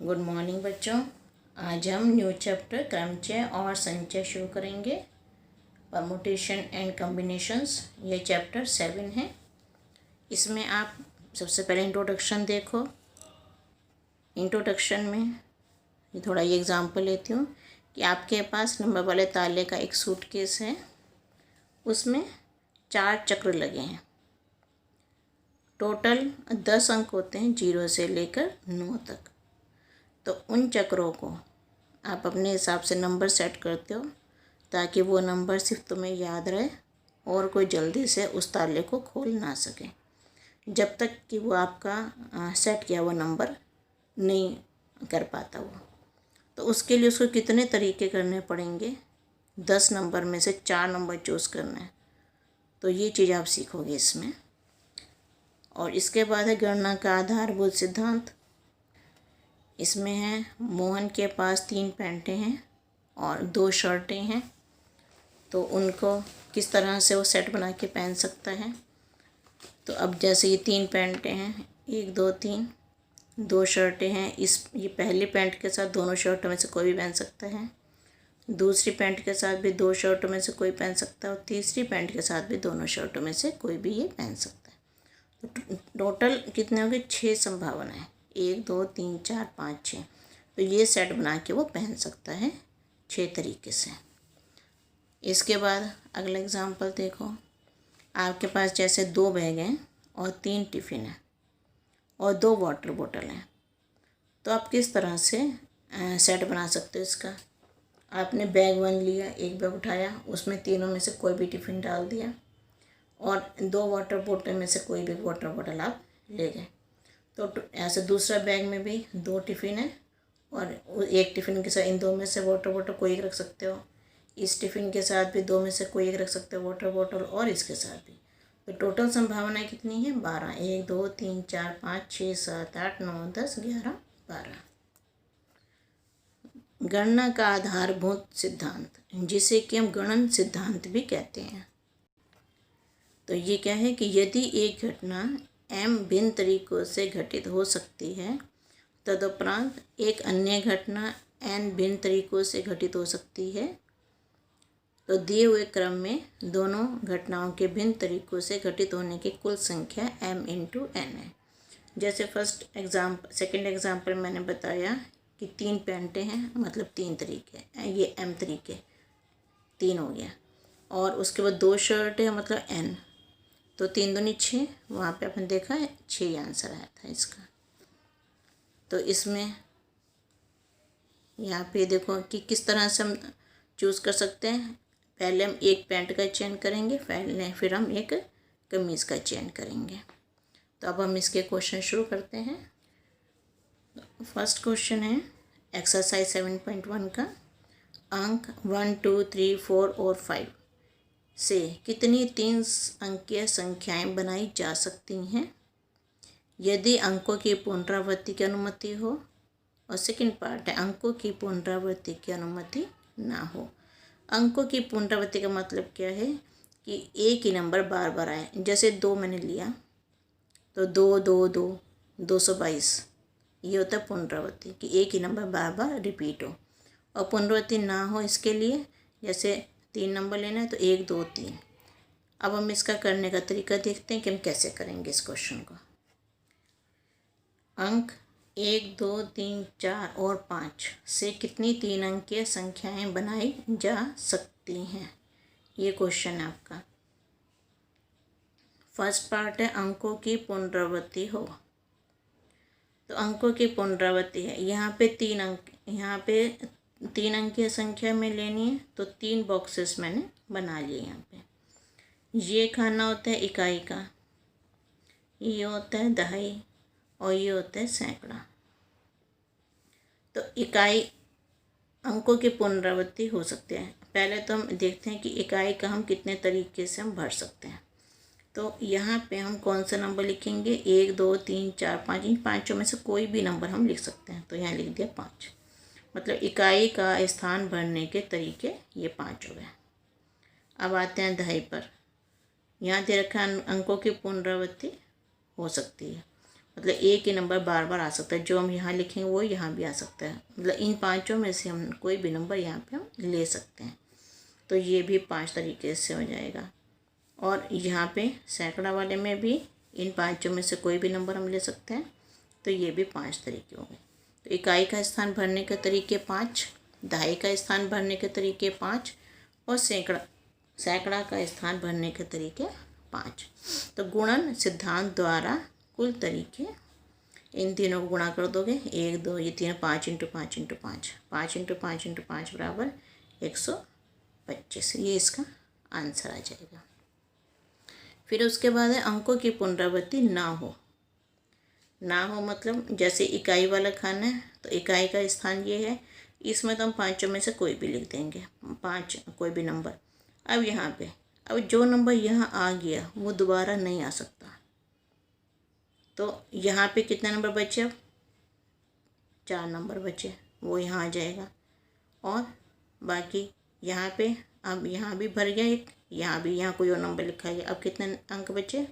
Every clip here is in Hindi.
गुड मॉर्निंग बच्चों। आज हम न्यू चैप्टर क्रमचय और संचय शुरू करेंगे। परमुटेशन एंड कॉम्बिनेशंस, ये चैप्टर 7 है। इसमें आप सबसे पहले इंट्रोडक्शन देखो। इंट्रोडक्शन में थोड़ा ये एग्जांपल लेती हूँ कि आपके पास नंबर वाले ताले का एक सूटकेस है, उसमें 4 चक्र लगे हैं। टोटल 10 अंक होते हैं 0 से लेकर 9 तक। तो उन चक्रों को आप अपने हिसाब से नंबर सेट करते हो ताकि वो नंबर सिर्फ तुम्हें याद रहे और कोई जल्दी से उस ताले को खोल ना सके जब तक कि वो आपका सेट किया हुआ नंबर नहीं कर पाता वो। तो उसके लिए उसको कितने तरीके करने पड़ेंगे, 10 नंबर में से 4 नंबर चूज़ करना है। तो ये चीज़ आप सीखोगे इसमें। और इसके बाद है गणना का आधारभूत सिद्धांत। इसमें है मोहन के पास 3 पैंटें हैं और 2 शर्टें हैं, तो उनको किस तरह से वो सेट बना के पहन सकता है। तो अब जैसे ये 3 पैंटें हैं, 1 2 3, 2 शर्टें हैं। ये पहली पैंट के साथ दोनों शर्टों में से कोई भी पहन सकता है, दूसरी पैंट के साथ भी 2 शर्टों में से कोई पहन सकता है, और तीसरी पैंट के साथ भी दोनों शर्टों में से कोई भी ये पहन सकता है। तो टोटल कितने हो गए, 6 संभावनाएं, 1 2 3 4 5 6। तो ये सेट बना के वो पहन सकता है 6 तरीके से। इसके बाद अगला एग्जांपल देखो। आपके पास जैसे 2 बैग हैं और 3 टिफ़िन हैं और 2 वाटर बोतल हैं। तो आप किस तरह से सेट बना सकते हो इसका। आपने बैग 1 लिया, एक बैग उठाया, उसमें तीनों में से कोई भी टिफ़िन डाल दिया और 2 वाटर बोतल में से कोई भी वाटर बोतल आप ले गए। तो ऐसे दूसरा बैग में भी 2 टिफ़िन है और एक टिफ़िन के साथ इन 2 में से वाटर बोतल कोई एक रख सकते हो। इस टिफ़िन के साथ भी 2 में से कोई एक रख सकते हो वाटर बोतल, और इसके साथ भी। तो टोटल संभावनाएं कितनी है, 12। 1 2 3 4 5 6 7 8 9 10 11 12। गणना का आधारभूत सिद्धांत, जिसे कि हम गणन सिद्धांत भी कहते हैं। तो ये क्या है कि यदि एक घटना m भिन्न तरीकों से घटित हो सकती है, तदुपरांत एक अन्य घटना n भिन्न तरीकों से घटित हो सकती है, तो दिए हुए क्रम में दोनों घटनाओं के भिन्न तरीकों से घटित होने की कुल संख्या m × n है। जैसे सेकंड एग्जाम्पल मैंने बताया कि 3 पैंटें हैं, मतलब 3 तरीके, ये m तरीके 3 हो गया। और उसके बाद 2 शर्ट है, मतलब n, तो 3 दूनी 6, वहाँ पे अपन देखा है 6 आंसर आया था इसका। तो इसमें यहाँ पे देखो कि किस तरह से हम चूज़ कर सकते हैं। पहले हम एक पैंट का चयन करेंगे, फिर हम एक कमीज़ का चयन करेंगे। तो अब हम इसके क्वेश्चन शुरू करते हैं। फर्स्ट क्वेश्चन है एक्सरसाइज 7.1 का। अंक 1 2 3 4 और 5 से कितनी 3 अंकीय संख्याएं बनाई जा सकती हैं यदि अंकों की पुनरावृत्ति की अनुमति हो। और सेकंड पार्ट है अंकों की पुनरावृत्ति की अनुमति ना हो। अंकों की पुनरावृत्ति का मतलब क्या है कि एक ही नंबर बार बार आए। जैसे 2 मैंने लिया तो 2 2 2 222, ये होता है पुनरावृत्ति, कि एक ही नंबर बार बार रिपीट हो। और पुनरावृत्ति ना हो इसके लिए, जैसे 3 नंबर लेना है तो 1 2 3। अब हम इसका करने का तरीका देखते हैं कि हम कैसे करेंगे इस क्वेश्चन को। अंक 1 2 3 4 और 5 से कितनी 3 अंकीय संख्याएं बनाई जा सकती हैं, ये क्वेश्चन है आपका। फर्स्ट पार्ट है अंकों की पुनरावृत्ति हो। तो अंकों की पुनरावृत्ति है, यहाँ पे 3 अंक, यहाँ पे 3 अंकीय संख्या में लेनी है, तो 3 बॉक्सेस मैंने बना लिए। यहाँ पे ये खाना होता है इकाई का, ये होता है दहाई, और ये होता है सैकड़ा। तो इकाई अंकों की पुनरावृत्ति हो सकते हैं। पहले तो हम देखते हैं कि इकाई का हम कितने तरीके से हम भर सकते हैं। तो यहाँ पे हम कौन सा नंबर लिखेंगे, 1 2 3 4 5, इन 5 में से कोई भी नंबर हम लिख सकते हैं। तो यहाँ लिख दिया 5, मतलब इकाई का स्थान भरने के तरीके ये 5 हो गए। अब आते हैं दहाई पर। यहाँ दे रखा है अंकों की पुनरावृत्ति हो सकती है, मतलब एक ही नंबर बार बार आ सकता है, जो हम यहाँ लिखेंगे वो यहाँ भी आ सकता है, मतलब इन पांचों में से हम कोई भी नंबर यहाँ पे हम ले सकते हैं। तो ये भी 5 तरीके से हो जाएगा। और यहाँ पे सैकड़ा वाले में भी इन पांचों में से कोई भी नंबर हम ले सकते हैं, तो ये भी 5 तरीके हो गए। तो इकाई का स्थान भरने के तरीके 5, दहाई का स्थान भरने के तरीके 5 और सैकड़ा का स्थान भरने के तरीके 5। तो गुणन सिद्धांत द्वारा कुल तरीके, इन तीनों को गुणा कर दोगे 1 2 ये तीनों 5 × 5 × 5 5 × 5 × 5 बराबर 125। ये इसका आंसर आ जाएगा। फिर उसके बाद है अंकों की पुनरावृत्ति ना हो। ना हो मतलब जैसे इकाई वाला खाना है तो इकाई का स्थान ये है, इसमें तो हम पाँचों में से कोई भी लिख देंगे, 5 कोई भी नंबर। अब यहाँ पे अब जो नंबर यहाँ आ गया वो दोबारा नहीं आ सकता, तो यहाँ पे कितने नंबर बचे, अब 4 नंबर बचे, वो यहाँ आ जाएगा। और बाकी यहाँ पे अब यहाँ भी भर गया एक, यहाँ भी, यहाँ कोई और नंबर लिखा गया। अब कितने अंक बचे,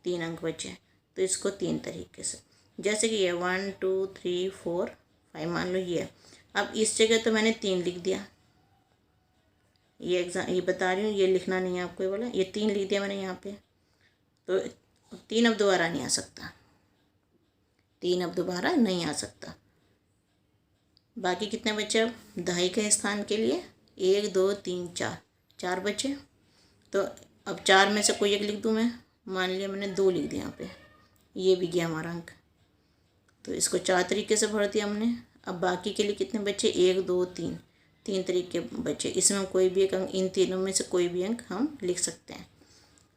3 अंक बचे। तो इसको 3 तरीके से, जैसे कि ये 1 2 3 4 5 मान लो ये। अब इस जगह तो मैंने 3 लिख दिया, ये बता रही हूँ, ये लिखना नहीं है आपको, ये वाला, ये 3 लिख दिया मैंने यहाँ पे। तो 3 अब दोबारा नहीं आ सकता, 3 अब दोबारा नहीं आ सकता। बाकी कितने बचे, अब दहाई के स्थान के लिए 1 2 3 4 बचे। तो अब 4 में से कोई एक लिख दूँ मैं, मान लिया मैंने 2 लिख दिया यहाँ पे, ये भी गया हमारा अंक। तो इसको 4 तरीके से भर दिया हमने। अब बाकी के लिए कितने बचे, 1 2 3 तरीके बचे। इसमें कोई भी एक अंक, इन तीनों में से कोई भी अंक हम लिख सकते हैं।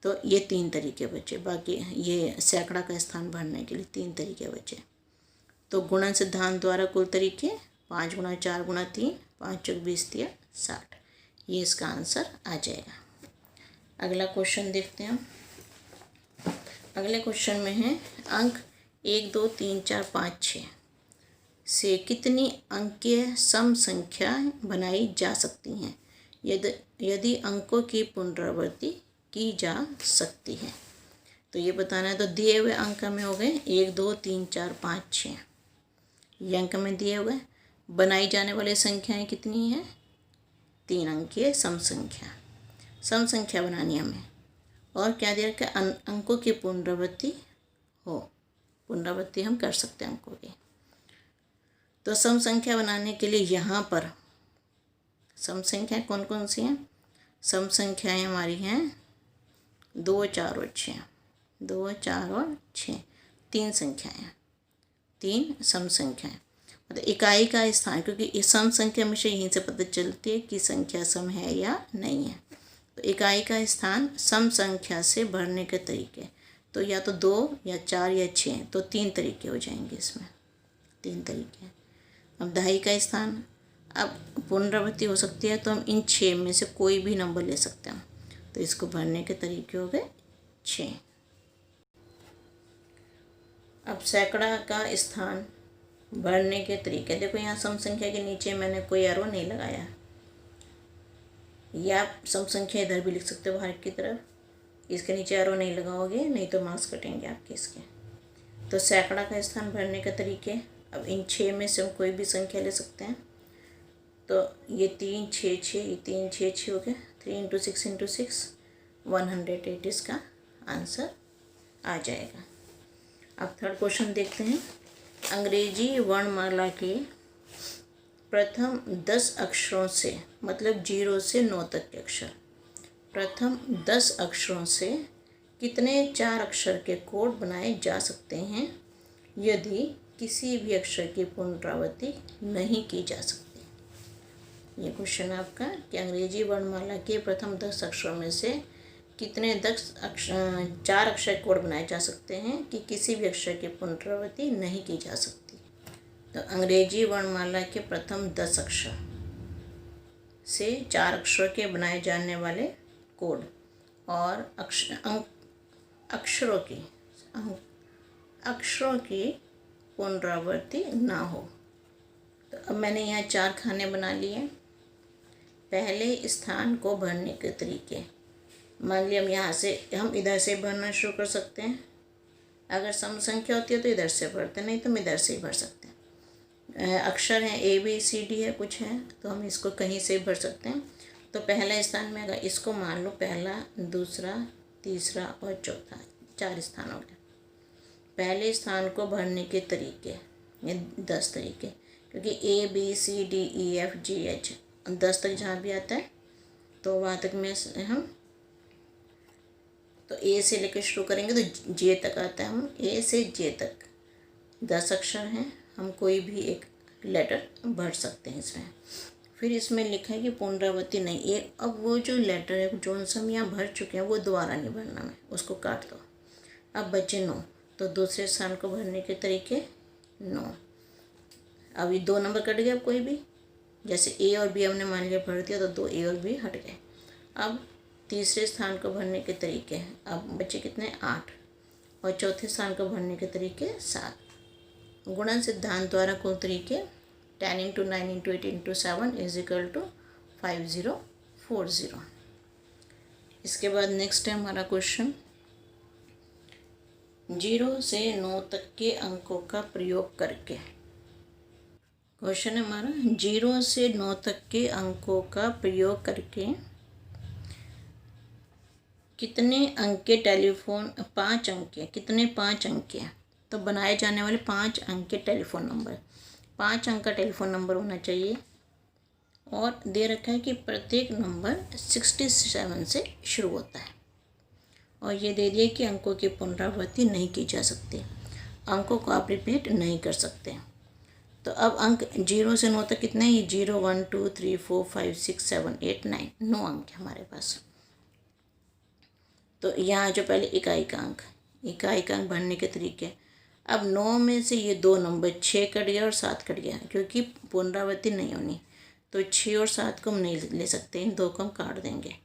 तो ये 3 तरीके बचे। बाकी ये सैकड़ा का स्थान भरने के लिए 3 तरीके बचे। तो गुणन सिद्धांत द्वारा कुल तरीके 5 × 4 × 3 5 × 20 × 60। ये इसका आंसर आ जाएगा। अगला क्वेश्चन देखते हैं हम। अगले क्वेश्चन में है अंक 1 2 3 4 5 6 से कितनी अंकीय सम संख्या बनाई जा सकती हैं यदि अंकों की पुनरावृत्ति की जा सकती है। तो ये बताना है। तो दिए हुए अंक में हो गए 1 2 3 4 5 6, ये अंक में दिए हुए। बनाई जाने वाली संख्याएं कितनी हैं, 3 अंकीय सम संख्या बनानी है हमें। और क्या दे रखा है, अंकों की पुनरावृत्ति हो, पुनरावृत्ति हम कर सकते हैं अंकों की। तो सम संख्या बनाने के लिए यहाँ पर सम संख्या कौन कौन सी हैं, सम संख्याएं हमारी हैं 2 4 और 6, 2 4 और 6, 3 संख्याएं, 3 सम संख्याएं। मतलब इकाई का स्थान, क्योंकि इस सम संख्या में से यहीं से पता चलती है कि संख्या सम है या नहीं है। तो इकाई का स्थान सम संख्या से भरने के तरीके, तो या तो 2 या 4 या 6, तो 3 तरीके हो जाएंगे इसमें, 3 तरीके। अब दहाई का स्थान, अब पुनरावृत्ति हो सकती है तो हम इन 6 में से कोई भी नंबर ले सकते हैं। तो इसको भरने के तरीके हो गए 6। अब सैकड़ा का स्थान भरने के तरीके, देखो यहाँ सम संख्या के नीचे मैंने कोई एरो नहीं लगाया, या आप सम संख्या इधर भी लिख सकते हो बाहर की तरफ, इसके नीचे एरो नहीं लगाओगे नहीं तो मार्क्स कटेंगे आपके इसके। तो सैकड़ा का स्थान भरने के तरीके, अब इन 6 में से हम कोई भी संख्या ले सकते हैं। तो ये 3 6 6, ये 3 6 6 हो गए, 3 × 6 × 6 108 इसका आंसर आ जाएगा। अब थर्ड क्वेश्चन देखते हैं। अंग्रेजी वर्णमाला के प्रथम 10 अक्षरों से, मतलब 0 से 9 तक के अक्षर, प्रथम 10 अक्षरों से कितने 4 अक्षर के कोड बनाए जा सकते हैं यदि किसी भी अक्षर की पुनरावृत्ति नहीं की जा सकती। ये क्वेश्चन आपका कि अंग्रेजी वर्णमाला के प्रथम 10 अक्षरों में से कितने 4 अक्षर कोड बनाए जा सकते हैं कि किसी भी अक्षर की पुनरावृत्ति नहीं की जा सकती। तो अंग्रेजी वर्णमाला के प्रथम 10 अक्षर से 4 अक्षरों के बनाए जाने वाले कोड और अक्षरों की पुनरावृत्ति ना हो। तो अब मैंने यहाँ 4 खाने बना लिए। पहले स्थान को भरने के तरीके, मान लिया हम यहाँ से, हम इधर से भरना शुरू कर सकते हैं, अगर सम संख्या होती है तो इधर से भरते, नहीं तो हम इधर से ही भर सकते हैं। अक्षर हैं ABCD है, कुछ है, तो हम इसको कहीं से भर सकते हैं। तो पहला स्थान में अगर इसको मान लो पहला, दूसरा, तीसरा और चौथा, 4 स्थान हो गए। पहले स्थान को भरने के तरीके, ये 10 तरीके, क्योंकि ABCDEFGH 10 तक जहाँ भी आता है तो वहाँ तक में हम तो A से लेकर शुरू करेंगे तो J तक आता है। हम A से J तक 10 अक्षर हैं, हम कोई भी एक लेटर भर सकते हैं इसमें। फिर इसमें लिखा है कि पुनरावृत्ति नहीं, एक अब वो जो लेटर है जो हम यहाँ भर चुके हैं वो दोबारा नहीं भरना, में उसको काट दो। अब बचे 9, तो दूसरे स्थान को भरने के तरीके 9। अब ये 2 नंबर कट गए, अब कोई भी जैसे A और B हमने मान लिया भर दिया तो 2 A और B हट गए। अब तीसरे स्थान को भरने के तरीके हैं, अब बचे कितने 8, और चौथे स्थान को भरने के तरीके 7। गुणन सिद्धांत द्वारा कुल तरीके 10 × 9 × 8 × 7 = 5040। इसके बाद नेक्स्ट है हमारा क्वेश्चन 0 से 9 तक के अंकों का प्रयोग करके। क्वेश्चन है हमारा 0 से 9 तक के अंकों का प्रयोग करके कितने अंक के टेलीफोन 5 अंक के कितने 5 अंक के तो बनाए जाने वाले 5 अंक के टेलीफोन नंबर, 5 अंक का टेलीफोन नंबर होना चाहिए। और दे रखा है कि प्रत्येक नंबर 67 से शुरू होता है, और ये दे दिया कि अंकों की पुनरावृत्ति नहीं की जा सकती, अंकों को आप रिपीट नहीं कर सकते। तो अब अंक 0 से 9 तक कितने हैं? 0 1 2 3 4 5 6 7 8 9, 9 अंक है हमारे पास। तो यहाँ जो पहले इकाई का अंक भरने के तरीके, अब 9 में से ये 2 नंबर 6 कट गया और 7 कट गया, क्योंकि पुनरावृत्ति नहीं होनी, तो 6 और 7 को हम नहीं ले सकते, इन 2 को हम काट देंगे।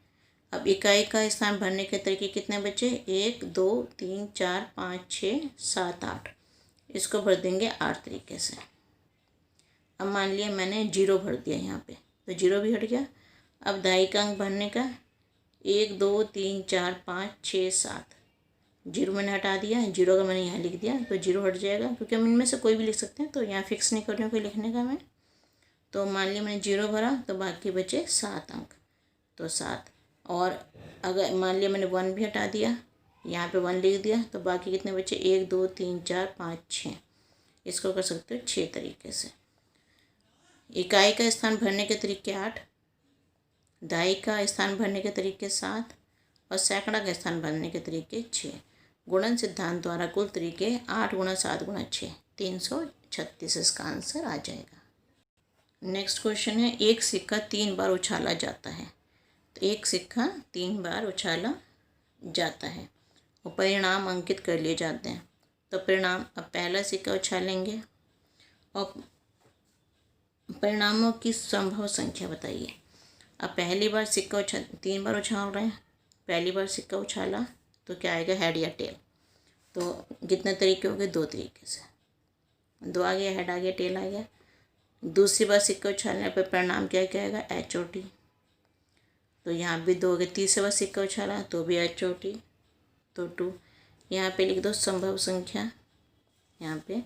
अब इकाई का स्थान भरने के तरीके कितने बचे? 1 2 3 4 5 6 7 8, इसको भर देंगे 8 तरीके से। अब मान लिया मैंने 0 भर दिया यहाँ पे, तो 0 भी हट गया। अब दहाई का अंक भरने का 1 2 3 4 5 6 7, 0 मैंने हटा दिया, 0 का मैंने यहाँ लिख दिया तो 0 हट जाएगा, क्योंकि हम इनमें से कोई भी लिख सकते हैं, तो यहाँ फिक्स नहीं कर रही हूँ कोई लिखने का मैं। तो मान लिया मैंने 0 भरा, तो बाकी बचे 7 अंक, तो 7। और अगर मान लिया मैंने 1 भी हटा दिया, यहाँ पे 1 लिख दिया, तो बाकी कितने बचे? 1 2 3 4 5 6, इसको कर सकते हो 6 तरीके से। इकाई का स्थान भरने के तरीके 8, दहाई का स्थान भरने के तरीके 7, और सैकड़ा का स्थान भरने के तरीके 6। गुणन सिद्धांत द्वारा कुल तरीके 8 × 7 × 6, 336 इसका आंसर आ जाएगा। नेक्स्ट क्वेश्चन है एक सिक्का 3 बार उछाला जाता है, तो एक सिक्का 3 बार उछाला जाता है और परिणाम अंकित कर लिए जाते हैं। तो परिणाम, अब पहला सिक्का उछालेंगे और परिणामों की संभव संख्या बताइए। अब पहली बार सिक्का 3 बार उछाल रहे हैं, पहली बार सिक्का उछाला तो क्या आएगा? हेड या टेल। तो कितने तरीके हो गए? 2 तरीके से, 2 आ गया, हेड आ गया, टेल आ गया। दूसरी बार सिक्का उछालने पर परिणाम क्या क्या आएगा? HOT, तो यहाँ भी 2 हो गए। तीसरी बार सिक्का उछाला तो भी HOT, तो 2। यहाँ पे लिख दो संभव संख्या, यहाँ पे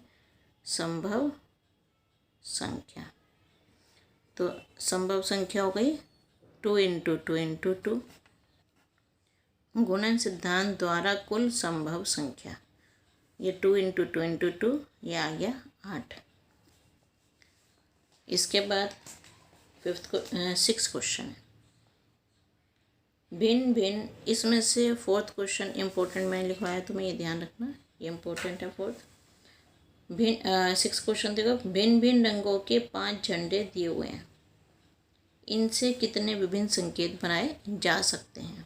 संभव संख्या, तो संभव संख्या हो गई 2 × 2 × 2। गुणन सिद्धांत द्वारा कुल संभव संख्या, ये 2 × 2 × 2, ये आ गया 8। इसके बाद 6 क्वेश्चन है भिन्न भिन्न, इसमें से 4th क्वेश्चन इम्पोर्टेंट मैंने लिखवाया, तुम्हें ये ध्यान रखना, ये इम्पोर्टेंट है 4th। 6 क्वेश्चन देखो, भिन्न भिन्न रंगों के 5 झंडे दिए हुए हैं, इनसे कितने विभिन्न संकेत बनाए जा सकते हैं?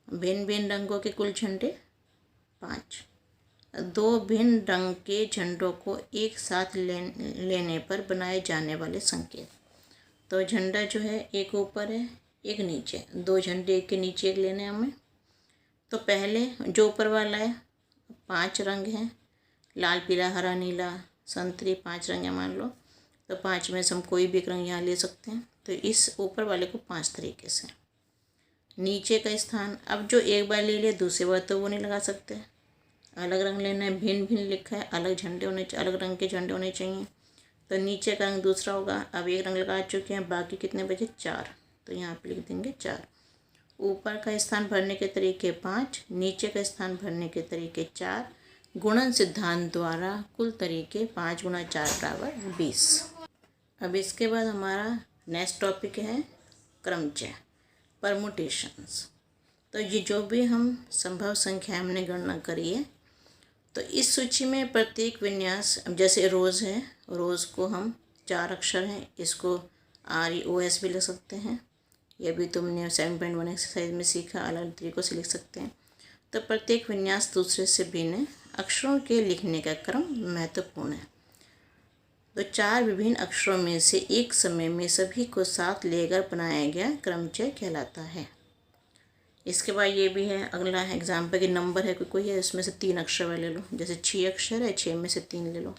भिन्न भिन्न रंगों के कुल झंडे 5, 2 भिन्न रंग के झंडों को एक साथ लेने पर बनाए जाने वाले संकेत। तो झंडा जो है एक ऊपर है एक नीचे, 2 झंडे एक के नीचे एक लेने हमें। तो पहले जो ऊपर वाला है 5 रंग हैं, लाल पीला हरा नीला संतरी, 5 रंग है मान लो, तो 5 में से हम कोई भी एक रंग यहाँ ले सकते हैं। तो इस ऊपर वाले को 5 तरीके से। नीचे का स्थान, अब जो एक बार ले लिया दूसरी बार तो वो नहीं लगा सकते, अलग रंग लेना है, भिन्न भिन्न लिखा है, अलग झंडे होने चाहिए, अलग रंग के झंडे होने चाहिए। तो नीचे का रंग दूसरा होगा। अब एक रंग लगा चुके हैं, बाकी कितने बचे? 4। तो यहाँ पे लिख देंगे 4। ऊपर का स्थान भरने के तरीके 5, नीचे का स्थान भरने के तरीके 4। गुणन सिद्धांत द्वारा कुल तरीके 5 × 4 = 20। अब इसके बाद हमारा नेक्स्ट टॉपिक है क्रमचय, परमुटेशंस। तो ये जो भी हम संभव संख्या हमने गणना करी है, तो इस सूची में प्रत्येक विन्यास, अब जैसे रोज़ है, रोज़ को हम 4 अक्षर हैं, इसको REOS भी लिख सकते हैं। ये भी तुमने 7.1 एक्सरसाइज में सीखा, अलग अलग तरीक़ों से लिख सकते हैं। तो प्रत्येक विन्यास दूसरे से भिन्न है। अक्षरों के लिखने का क्रम महत्वपूर्ण है। तो 4 विभिन्न अक्षरों में से एक समय में सभी को साथ लेकर बनाया गया क्रमचय कहलाता है। इसके बाद ये भी है, अगला एग्जाम्पल कि नंबर है कोई है, इसमें से 3 अक्षर वाले ले लो। जैसे 6 अक्षर है, 6 में से 3 ले लो।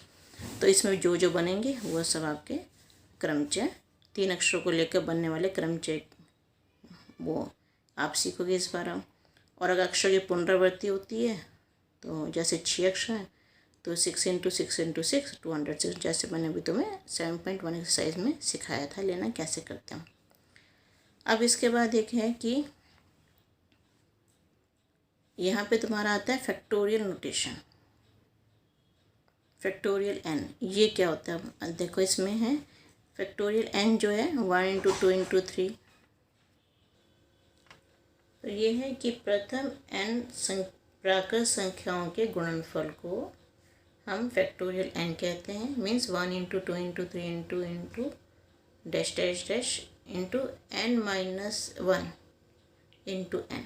तो इसमें जो जो बनेंगे वो सब आपके क्रमचय, 3 अक्षरों को लेकर बनने वाले क्रमचय वो आप सीखोगे इस बार। और अगर अक्षर की पुनरावृत्ति होती है, तो जैसे 6 अक्षर है तो 6 × 6 × 6 206, जैसे मैंने अभी तुम्हें 7.1 एक्सरसाइज में सिखाया था लेना कैसे करते हैं। अब इसके बाद एक है कि यहाँ पे तुम्हारा आता है फैक्टोरियल नोटेशन, फैक्टोरियल n। ये क्या होता है? देखो इसमें है फैक्टोरियल n जो है 1 × 2 × 3। तो ये है कि प्रथम n प्राकृत संख्याओं के गुणनफल को हम फैक्टोरियल n कहते हैं। Means 1 × 2 × 3 × dash dash dash into n - 1 into n,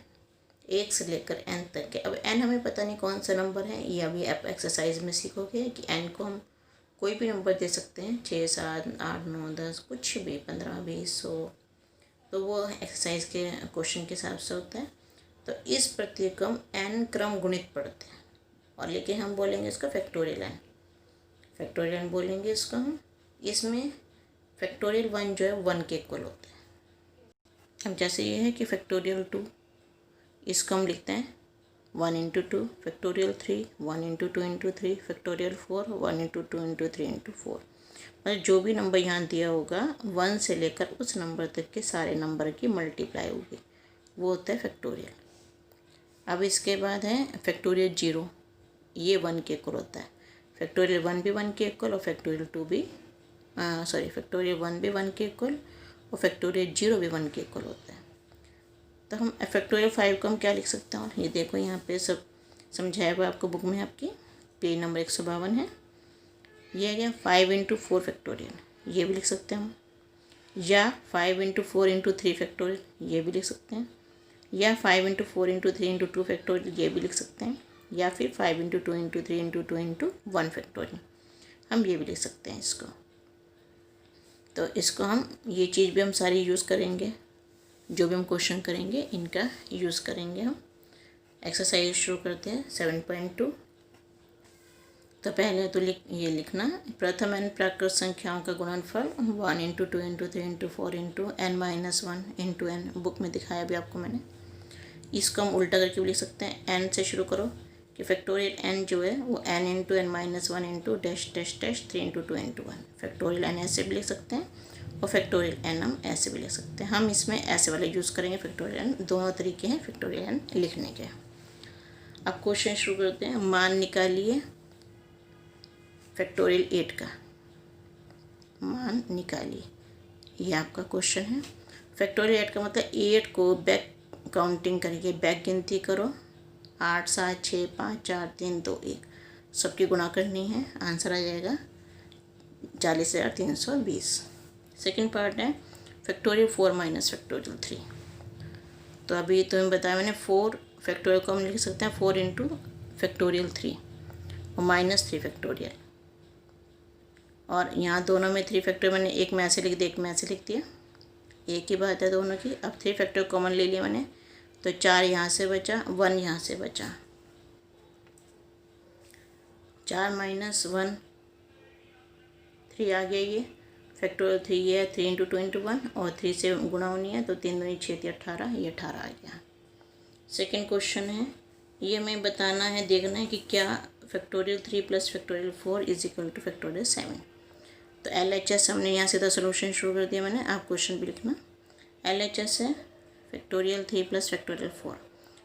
1 से लेकर n तक के। अब n हमें पता नहीं कौन सा नंबर है, ये अभी आप एक्सरसाइज में सीखोगे कि n को हम कोई भी नंबर दे सकते हैं, 6 7 8 9 10, कुछ भी, 15 20 100। तो वो एक्सरसाइज के क्वेश्चन के हिसाब से होता है। तो इस प्रत्येक हम n क्रम गुणित पढ़ते हैं, और लेकिन हम बोलेंगे इसका फैक्टोरियल n, फैक्टोरियल n बोलेंगे इसको हम। इसमें फैक्टोरियल 1 जो है 1 के इक्वल होता है। अब जैसे ये है कि फैक्टोरियल 2, इसको हम लिखते हैं 1 × 2, फैक्टोरियल 3 1 × 2 × 3, फैक्टोरियल 4 1 × 2 × 3 × 4। मतलब जो भी नंबर यहाँ दिया होगा 1 से लेकर उस नंबर तक के सारे नंबर की मल्टीप्लाई होगी, वो होता है फैक्टोरियल। अब इसके बाद है फैक्टोरियल 0, ये 1 के इक्वल होता है। फैक्टोरियल 1 भी 1 के इक्वल, और फैक्टोरियल 2 भी फैक्टोरियल 1 भी 1 के इक्वल, और फैक्टोरियल 0 भी 1 के इक्वल होता है। तो हम फैक्टोरियल 5 को हम क्या लिख सकते हैं? और ये देखो यहाँ पे सब समझाया हुआ आपको बुक में, आपकी पेज नंबर 152 है। ये है 5 × 4 फैक्टोरियल, ये भी लिख सकते हैं हम। या 5 × 4 × 3 फैक्टोरियल, ये भी लिख सकते हैं। या 5 × 4 × 3 × 2 फैक्टोरियल, ये भी लिख सकते हैं। या फिर 5 × 2 × 3 × 2 × 1 फैक्टोरियल, हम ये भी लिख सकते हैं इसको। तो इसको हम, ये चीज़ भी हम सारी यूज़ करेंगे, जो भी हम क्वेश्चन करेंगे इनका यूज़ करेंगे हम। एक्सरसाइज शुरू करते हैं 7.2। तो पहले तो ये लिखना, प्रथम n प्राकृत संख्याओं का गुणनफल 1 × 2 × 3 × 4 × n - 1 × n, बुक में दिखाया भी आपको मैंने। इसको हम उल्टा करके भी लिख सकते हैं। n से शुरू करो कि फैक्टोरियल n जो है वो n × n - 1 × dash dash dash 3 × 2 × 1। Factorial n ऐसे भी लिख सकते हैं, और फैक्टोरियल n हम ऐसे भी लिख सकते हैं। हम इसमें ऐसे वाले यूज़ करेंगे फैक्टोरियल n, दोनों तरीके हैं फैक्टोरियल n लिखने के। अब क्वेश्चन शुरू करते हैं। मान निकालिए फैक्टोरियल 8 का, मान निकालिए, ये आपका क्वेश्चन है। फैक्टोरियल 8 का मतलब 8 को बैक काउंटिंग करिए, बैक गिनती करो, 8 7 6 5 4 3 2 1, सबकी गुणा करनी है, आंसर आ जाएगा 40,320। सेकेंड पार्ट है फैक्टोरियल 4 - फैक्टोरियल 3। तो अभी तुम्हें बताया मैंने, 4 फैक्टोरियल को हम लिख सकते हैं 4 × फैक्टोरियल 3 और -3 फैक्टोरियल। और यहाँ दोनों में 3 फैक्टोरियल मैंने एक में ऐसे लिख दिया, एक में ऐसे लिख दिया, एक ही बात है दोनों की। अब 3 फैक्टोरियल कॉमन ले लिया मैंने, तो 4 यहाँ से बचा, 1 यहाँ से बचा, 4 - 1 3 आ गया। ये फैक्टोरियल 3 ये है 3 × 2 × 1, और 3 से गुणा होनी है, तो 3 दूनी 6 18, ये 18 आ गया। सेकेंड क्वेश्चन है ये हमें बताना है, देखना है कि क्या factorial 3 plus factorial 4 is equal two factorial 7। तो LHS हमने यहाँ से तो सोल्यूशन शुरू कर दिया मैंने, आप क्वेश्चन भी लिखना। LHS है फैक्टोरियल 3 प्लस फैक्टोरियल 4।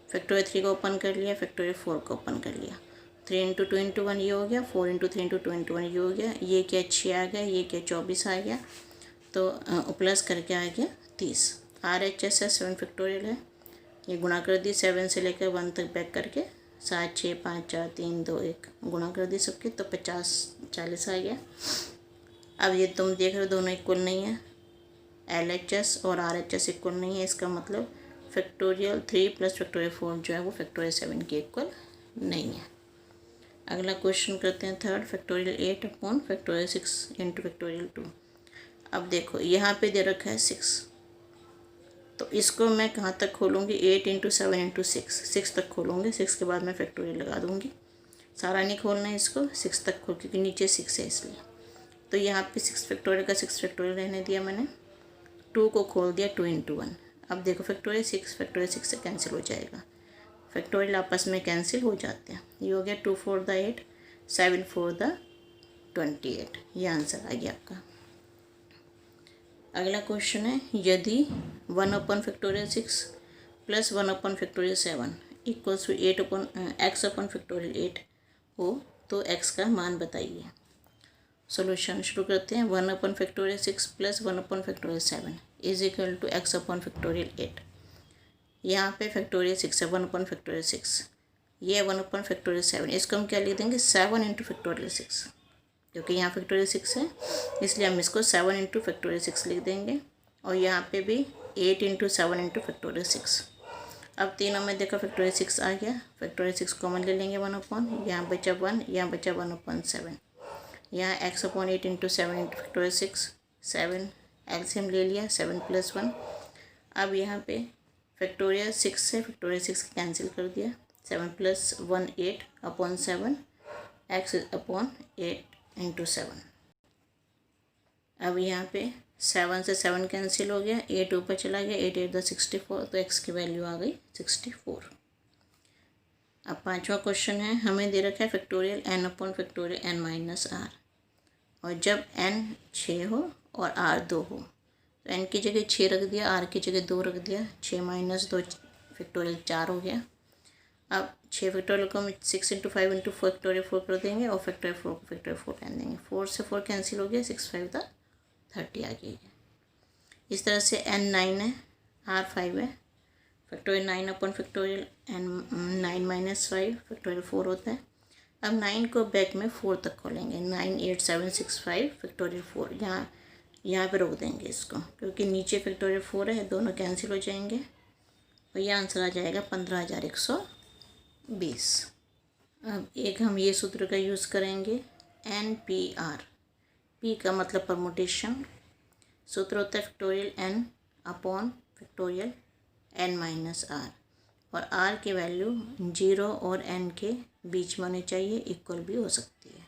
फैक्टोरियल 3 को ओपन कर लिया, फैक्टोरियल 4 को ओपन कर लिया। 3 इंटू 2 इंटू 1 ये हो गया, 4 इंटू 3 इंटू 2 इंटू 1 ये हो गया। ये क्या 6 आ गया, ये क्या 24 आ गया, तो प्लस करके आ गया 30। RHS है 7 फैक्टोरियल है, ये गुणा कर दी 7 से लेकर 1 तक बैक करके, 7 6 5 4 3 2 1 गुणा कर दी सबके, तो 50 40 आ गया। अब ये तुम देख रहे हो दोनों इक्वल नहीं है, LHS और RHS इक्वल नहीं है, इसका मतलब फैक्टोरियल 3 प्लस फैक्टोरियल 4 जो है वो फैक्टोरियल 7 के इक्वल नहीं है। अगला क्वेश्चन करते हैं third, factorial 8 upon factorial 6 into factorial 2। अब देखो यहाँ पे दे रखा है 6, तो इसको मैं कहाँ तक खोलूँगी, 8 इंटू 7 इंटू 6 तक खोलूँगी। 6 के बाद मैं फैक्टोरियल लगा दूँगी, सारा नहीं खोलना है इसको, 6 तक खोल, क्योंकि नीचे 6 है इसलिए। तो यहाँ पे 6 फैक्टोरियल का 6 फैक्टोरियल रहने दिया मैंने, 2 को खोल दिया 2 इंटू 1। अब देखो फैक्टोरियल 6 से कैंसिल हो जाएगा, फैक्टोरियल आपस में कैंसिल हो जाते हैं। ये हो गया 2 4 द 8, 7 4 द 28, ये आंसर आ गया आपका। अगला क्वेश्चन है, यदि 1 upon factorial 6 plus 1 upon factorial 7 equals to 8 upon x upon factorial 8 हो तो एक्स का मान बताइए। सॉल्यूशन शुरू करते हैं। 1 upon factorial 6 plus 1 upon factorial 7 is equal to x upon factorial 8। यहाँ पे फैक्टोरियल 6 है, 1 अपन फैक्टोरियल 6, ये 1 अपन फैक्टोरियल 7, इसको हम क्या लिख देंगे 7 इंटू फैक्टोरियल 6, क्योंकि यहाँ फैक्टोरियल 6 है इसलिए हम इसको 7 इंटू फैक्टोरियल 6 लिख देंगे। और यहाँ पे भी 8 इंटू 7 इंटू फैक्टोरियल 6। अब तीनों में देखो फैक्टोरियल 6 आ गया, फैक्टोरियल 6 कॉमन ले लेंगे 1 अपॉन, यहाँ बचा 1, यहाँ बचा 1 अपॉन 7, यहाँ x upon 8 into 7 into factorial 6, 7 LCM ले लिया, 7 प्लस 1। अब यहाँ पे फैक्टोरियल 6 से फैक्टोरियल 6 कैंसिल कर दिया, 7 plus 1 8 upon 7 x upon 8 into 7। अब यहाँ पे 7 से 7 कैंसिल हो गया, 8 ऊपर चला गया, 8 8 द 64, तो एक्स की वैल्यू आ गई 64। अब पांचवा क्वेश्चन है, हमें दे रखा है factorial n upon factorial n minus r, और जब n 6 हो और r 2 हो, तो n की जगह 6 रख दिया, r की जगह 2 रख दिया, 6 माइनस 2 फैक्टोरियल 4 हो गया। अब 6 फैक्टोरियल को हम 6 इंटू 5 इंटू फैक्टोरियल 4 कर देंगे, और फैक्टोरियल 4 को फैक्टोरियल 4 कर देंगे, 4 से 4 कैंसिल हो गया, 6 5 द 30 आ गई। इस तरह से n 9 है, r 5 है, factorial 9 upon factorial n 9 minus 5 factorial 4 होता है। अब 9 को बैक में 4 तक खोलेंगे, 9 8 7 6 5 फैक्टोरियल 4, यहाँ पे रोक देंगे इसको, क्योंकि नीचे फैक्टोरियल 4 है, दोनों कैंसिल हो जाएंगे, और यह आंसर आ जाएगा 15120। अब एक हम ये सूत्र का यूज़ करेंगे, NPR, P का मतलब परमुटेशन, सूत्र होता है factorial n upon factorial n minus r, और r की वैल्यू 0 और n के बीच में होनी चाहिए, इक्वल भी हो सकती है।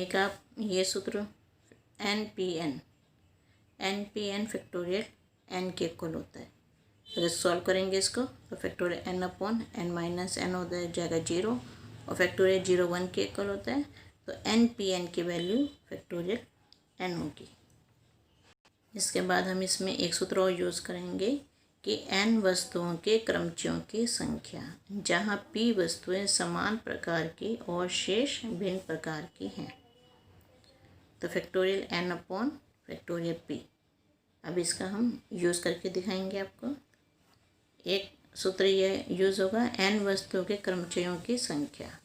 एक आप ये सूत्र NPN फैक्टोरियल n के इक्वल होता है। अगर सॉल्व करेंगे इसको तो factorial n upon n minus n हो जाएगा 0, और फैक्टोरियल 0 1 के इक्वल होता है, तो NPN की वैल्यू फैक्टोरियल n होगी। इसके बाद हम इसमें एक सूत्र और यूज़ करेंगे कि n वस्तुओं के क्रमचियों की संख्या, जहाँ p वस्तुएं समान प्रकार की और शेष भिन्न प्रकार की हैं, तो factorial n upon factorial p। अब इसका हम यूज़ करके दिखाएंगे आपको। एक सूत्र यह यूज़ होगा, n वस्तुओं के क्रमचियों की संख्या,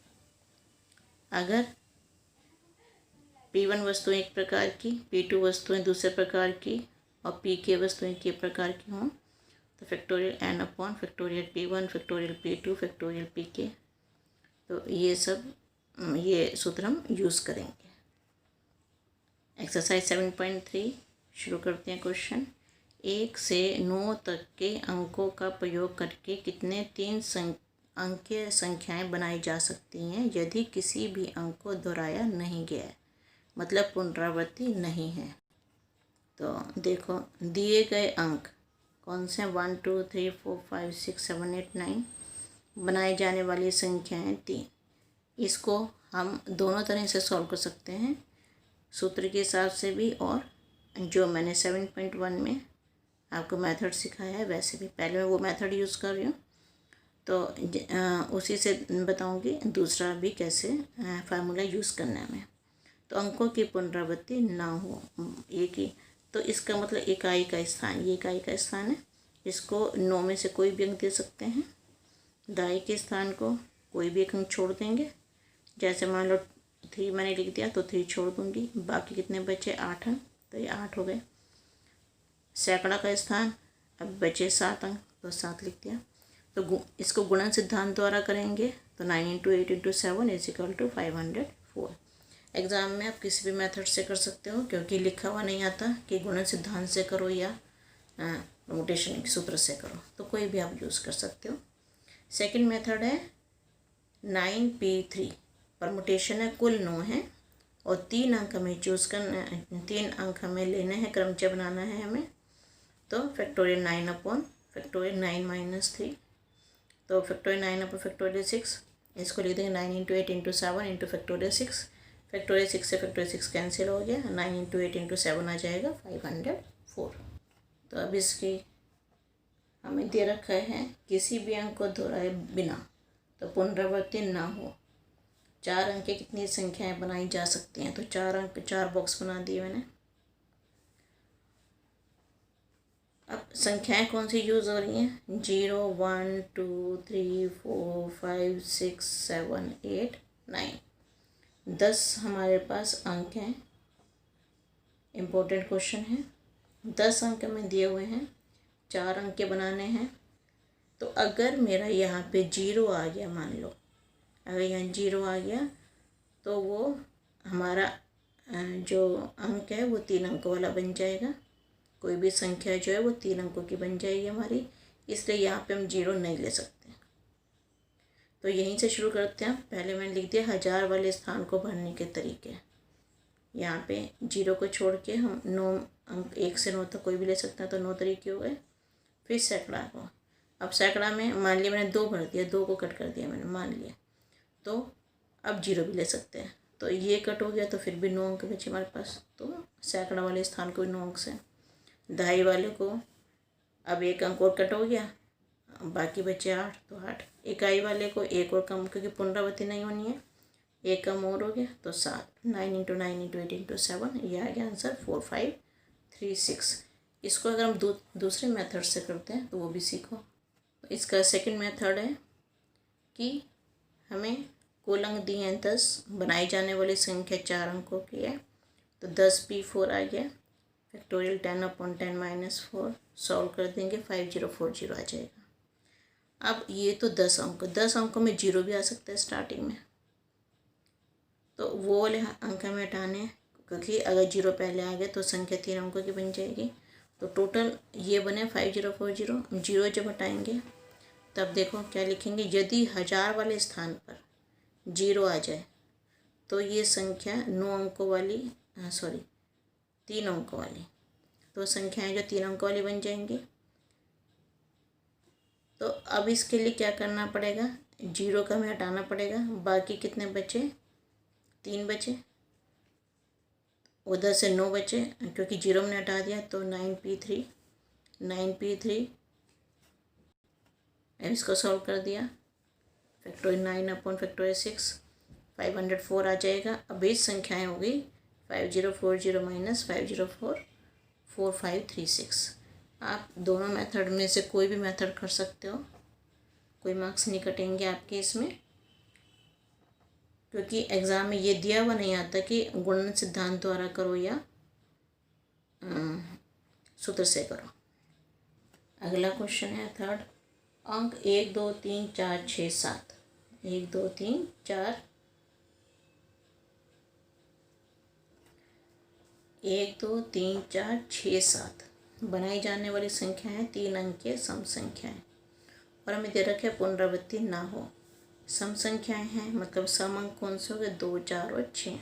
अगर P1 वस्तुएं एक प्रकार की, P2 वस्तुएं दूसरे प्रकार की, और Pk वस्तुएं के प्रकार की हों, तो factorial n upon factorial P1 factorial P2 factorial Pk, तो ये सूत्र हम यूज़ करेंगे। एक्सरसाइज 7.3 शुरू करते हैं क्वेश्चन। 1 से 9 तक के अंकों का प्रयोग करके कितने 3 अंकीय संख्याएं बनाई जा सकती हैं यदि किसी भी अंक को दोहराया नहीं गया है, मतलब पुनरावृत्ति नहीं है। तो देखो दिए गए अंक कौन से हैं, 1 2 3 4 5 6 7 8 9, बनाई जाने वाली संख्याएं 3। इसको हम दोनों तरह से सॉल्व कर सकते हैं, सूत्र के हिसाब से भी और जो मैंने 7.1 में आपको मेथड सिखाया है वैसे भी। पहले मैं वो मेथड यूज़ कर रही हूँ तो उसी से बताऊँगी दूसरा भी कैसे फार्मूला यूज़ करना है हमें। तो अंकों की पुनरावृत्ति ना हो एक ही, तो इसका मतलब इकाई का स्थान, ये इकाई का स्थान है, इसको 9 में से कोई भी अंक दे सकते हैं। दाई के स्थान को कोई भी एक अंक छोड़ देंगे, जैसे मान लो 3 मैंने लिख दिया तो 3 छोड़ दूंगी, बाकी कितने बचे 8 अंक, तो ये 8 हो गए। सैकड़ा का स्थान अब बचे 7 अंक, तो 7 लिख दिया। तो इसको गुणन सिद्धांत द्वारा करेंगे तो 9 × 8 × 7 = 504। एग्ज़ाम में आप किसी भी मेथड से कर सकते हो, क्योंकि लिखा हुआ नहीं आता कि गुणन सिद्धांत से करो या परमुटेशन सूत्र से करो, तो कोई भी आप यूज़ कर सकते हो। सेकंड मेथड है 9p3, परमुटेशन है, कुल 9 है और 3 अंक हमें चूज़ करना, 3 अंक हमें लेने हैं, क्रमचय बनाना है हमें। तो फैक्टोरियल 9 - 3, तो फैक्टोरियल 9 / 6, इसको लिख देंगे 9 × 8 × 7 × फैक्टोरियल 6। फैक्टोरियल 6 से फैक्टोरियल 6 कैंसिल हो गया, 9 × 8 × 7 आ जाएगा 504। तो अब इसकी हमें दे रखा है किसी भी अंक को दोहराए बिना तो पुनरावृत्ति ना हो 4 अंक की कितनी संख्याएं बनाई जा सकती हैं। तो 4 अंक 4 बॉक्स बना दिए मैंने। अब संख्याएं कौन सी यूज़ हो रही हैं, 0 1 2 3 4 5 6 7 8 9, 10 हमारे पास अंक हैं। इम्पोर्टेंट क्वेश्चन है, 10 अंक में दिए हुए हैं, 4 अंक के बनाने हैं। तो अगर मेरा यहाँ पे 0 आ गया, मान लो अगर यहाँ 0 आ गया तो वो हमारा जो अंक है वो 3 अंकों वाला बन जाएगा। कोई भी संख्या जो है वो 3 अंकों की बन जाएगी हमारी, इसलिए यहाँ पे हम 0 नहीं ले सकते। तो यहीं से शुरू करते हैं। पहले मैंने लिख दिया 1000 वाले स्थान को भरने के तरीके। यहाँ पे 0 को छोड़ के हम 9 अंक 1 से 9 तक कोई भी ले सकते हैं, तो 9 तरीके हो गए। फिर सैकड़ा को, अब सैकड़ा में मान लिया मैंने 2 भर दिया, 2 को कट कर दिया मैंने, मान लिया, तो अब 0 भी ले सकते हैं। तो ये कट हो गया तो फिर भी 9 अंक बचे हमारे पास, तो सैकड़ा वाले स्थान को भी 9 अंक से। दहाई वाले को अब 1 अंक और कट हो गया, बाकी बचे 8, तो 8। इकाई वाले को 1 और कम, क्योंकि पुनरावृत्ति नहीं होनी है, 1 कम और हो गया तो 7। 9 × 9 × 8 × 7, ये आ गया आंसर 4536। इसको अगर हम दूसरे मेथड से करते हैं तो वो भी सीखो। तो इसका सेकंड मेथड है कि हमें कुल अंक दिए हैं 10, बनाई जाने वाली संख्या 4 अंकों की है, तो 10p4 आ गया। फैक्टोरियल 10/10 - 4 सॉल्व कर देंगे, 5040 आ जाएगा। अब ये तो 10 अंकों में 0 भी आ सकता है स्टार्टिंग में, तो वो वाले अंक हमें हटाने हैं, क्योंकि अगर 0 पहले आ गया तो संख्या 3 अंकों की बन जाएगी। तो टोटल ये बने 5040। 0 जब हटाएंगे तब देखो क्या लिखेंगे, यदि 1000 वाले स्थान पर 0 आ जाए तो ये संख्या 9 अंकों वाली, 3 अंकों वाली, तो संख्याएं जो 3 अंकों वाली बन जाएंगी। तो अब इसके लिए क्या करना पड़ेगा, 0 का हमें हटाना पड़ेगा, बाकी कितने बचे, 3 बचे, उधर से 9 बचे, क्योंकि 0 हमने हटा दिया, तो 9p3 इसको सॉल्व कर दिया। फैक्टोरियल 9 / 6 504 आ जाएगा। अब इस संख्याएं हो गई 5040 - 504 4536। आप दोनों मेथड में से कोई भी मेथड कर सकते हो, कोई मार्क्स नहीं कटेंगे आपके इसमें, क्योंकि एग्ज़ाम में ये दिया हुआ नहीं आता कि गुणन सिद्धांत द्वारा करो या सूत्र से करो। अगला क्वेश्चन है थर्ड, अंक 1 2 3 4 6 7, 1 2 3 4, 1 2 3 4 6 7 बनाई जाने वाली संख्या है 3 अंक के सम संख्याएँ, और हमें दे रखे पुनरावृत्ति ना हो। सम संख्याएँ हैं, मतलब सम अंक कौन से हो गए, 2 4 और 6।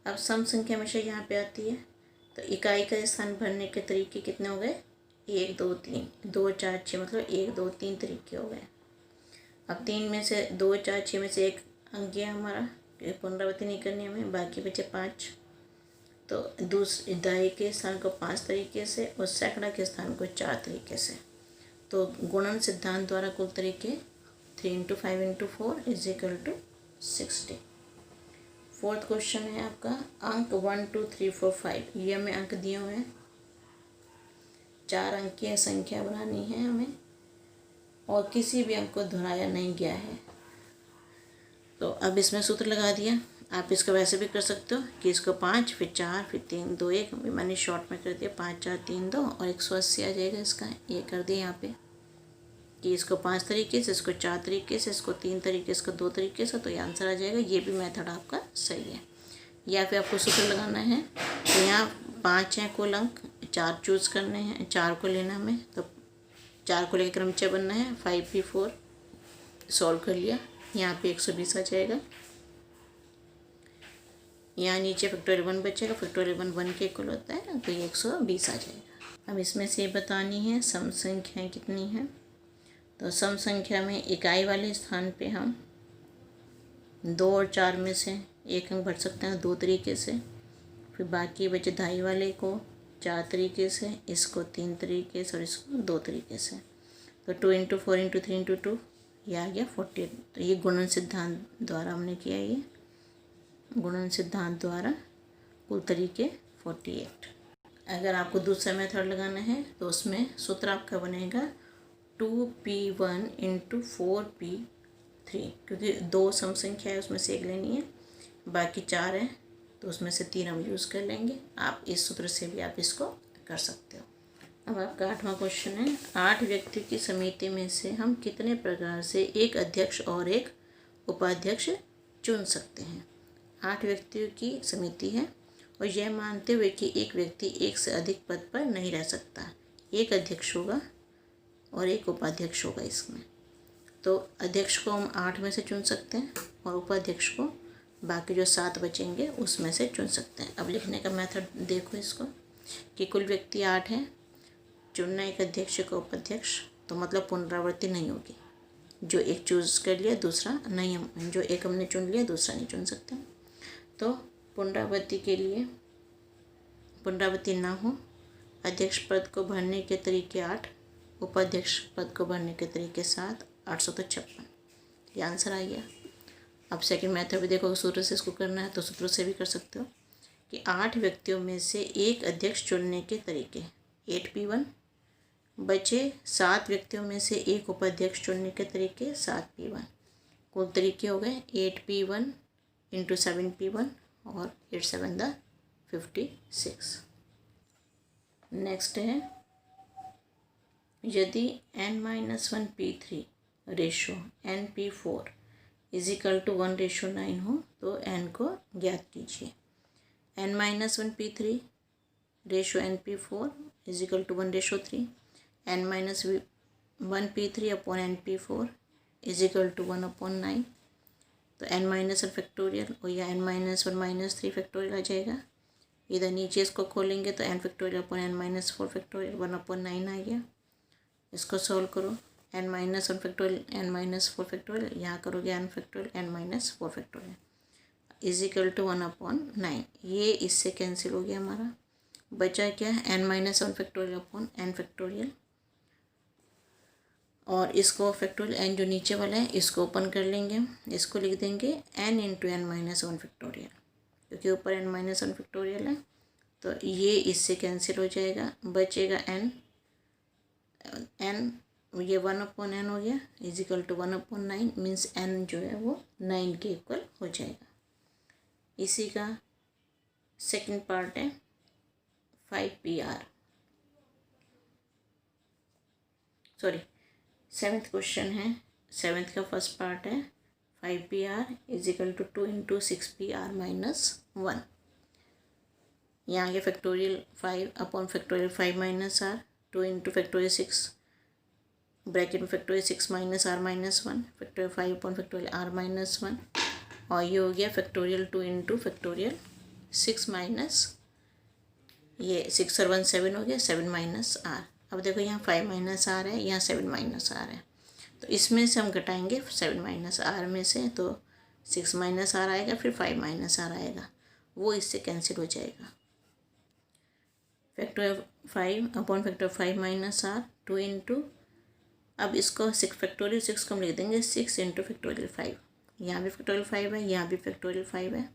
अब सम संख्या हमेशा यहाँ पे आती है, तो इकाई का स्थान भरने के तरीके कितने हो गए, 1 2 3, 2 4 6, मतलब 1 2 3 तरीके हो गए। अब 3 में से 2 4 6 में से एक अंक गया हमारा, पुनरावृत्ति नहीं करनी हमें, बाकी बचे 5। तो दूसरे दाई के स्थान को 5 तरीके से और सैकड़ा के स्थान को 4 तरीके से। तो गुणन सिद्धांत द्वारा कुल तरीके 3 × 5 × 4 = 60। फोर्थ क्वेश्चन है आपका, अंक 1 2 3 4 5, ये हमें अंक दिए हुए हैं। 4 अंक की संख्या बनानी है हमें और किसी भी अंक को दोहराया नहीं गया है। तो अब इसमें सूत्र लगा दिया। आप इसको वैसे भी कर सकते हो कि इसको 5 फिर 4 फिर 3 2 1, मैंने शॉर्ट में कर दिया 5 4 3 2 और 180 आ जाएगा इसका। ये कर दिया यहाँ पे कि इसको 5 तरीके से, इसको 4 तरीके से, इसको 3 तरीके से, इसको 2 तरीके से, तो ये आंसर आ जाएगा। ये भी मेथड आपका सही है। या फिर आपको सूत्र लगाना है तो यहाँ 5 हैं कुल अंक, 4 चूज़ करने हैं, 4 को लेना हमें, तो 4 को लेकर क्रमचय बनना है। 5p4 सॉल्व कर लिया, यहाँ पे 120 आ जाएगा। यहाँ नीचे फैक्टोरियल 1 बचेगा, फैक्टोरियल 1 के इक्वल होता है ना, तो ये 120 आ जाएगा। अब इसमें से बतानी है सम संख्याएँ कितनी हैं। तो सम संख्या में इकाई वाले स्थान पे हम 2 और 4 में से एक अंक भर सकते हैं 2 तरीके से, फिर बाकी बचे दाई वाले को 4 तरीके से, इसको 3 तरीके से और इसको 2 तरीके से। तो 2 × 4 × 3 × 2 ये आ गया 48। तो ये गुणन सिद्धांत द्वारा हमने किया, ये गुणन सिद्धांत द्वारा कुल तरीके 48। अगर आपको दूसरा मेथड लगाना है तो उसमें सूत्र आपका बनेगा 2p1 × 4p3, क्योंकि 2 सम संख्या है उसमें से एक लेनी है, बाकी 4 है तो उसमें से 3 हम यूज़ कर लेंगे। आप इस सूत्र से भी आप इसको कर सकते हो। अब आपका 8वां क्वेश्चन है, 8 व्यक्तियों की समिति में से हम कितने प्रकार से एक अध्यक्ष और एक उपाध्यक्ष चुन सकते हैं। 8 व्यक्तियों की समिति है और यह मानते हुए कि एक व्यक्ति एक से अधिक पद पर नहीं रह सकता, एक अध्यक्ष होगा और एक उपाध्यक्ष होगा इसमें। तो अध्यक्ष को हम 8 में से चुन सकते हैं और उपाध्यक्ष को बाकी जो 7 बचेंगे उसमें से चुन सकते हैं। अब लिखने का मेथड देखो इसको कि कुल व्यक्ति 8 हैं, चुनना एक अध्यक्ष का उपाध्यक्ष, तो मतलब पुनरावृत्ति नहीं होगी। जो एक चूज़ कर लिया दूसरा नहीं, हम जो एक हमने चुन लिया दूसरा नहीं चुन सकते। तो पुनरावृत्ति के लिए पुनरावृत्ति ना हो, अध्यक्ष पद को भरने के तरीके 8, उपाध्यक्ष पद को भरने के तरीके 7, 856, ये आंसर आ गया। अब सेकंड मेथड भी देखो, सूत्र से इसको करना है तो सूत्र से भी कर सकते हो कि 8 व्यक्तियों में से एक अध्यक्ष चुनने के तरीके 8p1, बचे 7 व्यक्तियों में से एक उपाध्यक्ष चुनने के तरीके 7p1। कुल तरीके हो गए 8p1 × 7p1 और 8 7 56। नेक्स्ट है, यदि n-1p3 रेशो np4 = 1:9 हो तो n को ज्ञात कीजिए। n-1p3 ratio np4 = 1:3, n-1p3 / np4 = 1/9। तो n-1 फैक्टोरियल और या n-1 - 3 फैक्टोरियल आ जाएगा। इधर नीचे इसको खोलेंगे तो n फैक्टोरियल / n-4 फैक्टोरियल 1/9 आ गया। इसको सॉल्व करो, n-1 फैक्टोरियल n-4 फैक्टोरियल, यहाँ करोगे n फैक्टोरियल n-4 फैक्टोरियल = 1/9। ये इससे कैंसिल हो गया हमारा। बचा क्या है, n-1 फैक्टोरियल / n फैक्टोरियल, और इसको फैक्टोरियल n जो नीचे वाला है इसको ओपन कर लेंगे, इसको लिख देंगे n × n-1 फैक्टोरियल, क्योंकि ऊपर n-1 फैक्टोरियल है तो ये इससे कैंसिल हो जाएगा। बचेगा n ये 1/n हो गया = 1/9, मीन्स n जो है वो 9 के इक्वल हो जाएगा। इसी का सेकंड पार्ट है 5pr, सॉरी 7th क्वेश्चन है, 7th का फर्स्ट पार्ट है 5pr = 2 × 6pr - 1। यहाँ के फैक्टोरियल 5/फैक्टोरियल 5 - r, 2 × फैक्टोरियल 6 ब्रैकेट में फैक्टोरियल 6 - r - 1 फैक्टोरियल 5/फैक्टोरियल r - 1, और ये हो गया फैक्टोरियल 2 × फैक्टोरियल 6 - ये 6 और 1 7 हो गया 7 - r। अब देखो यहाँ 5 - r है, यहाँ 7 - r है, तो इसमें से हम घटाएंगे 7 माइनस आर में से, तो 6 माइनस आर आएगा, फिर 5 माइनस आर आएगा, वो इससे कैंसिल हो जाएगा। Factor 5 upon factor 5 minus R 2 into, अब इसको 6 फैक्टोरियल 6 को हम लिख देंगे 6 इंटू फैक्टोरियल 5, यहाँ भी फैक्टोरियल 5 है, यहाँ भी फैक्टोरियल 5 है,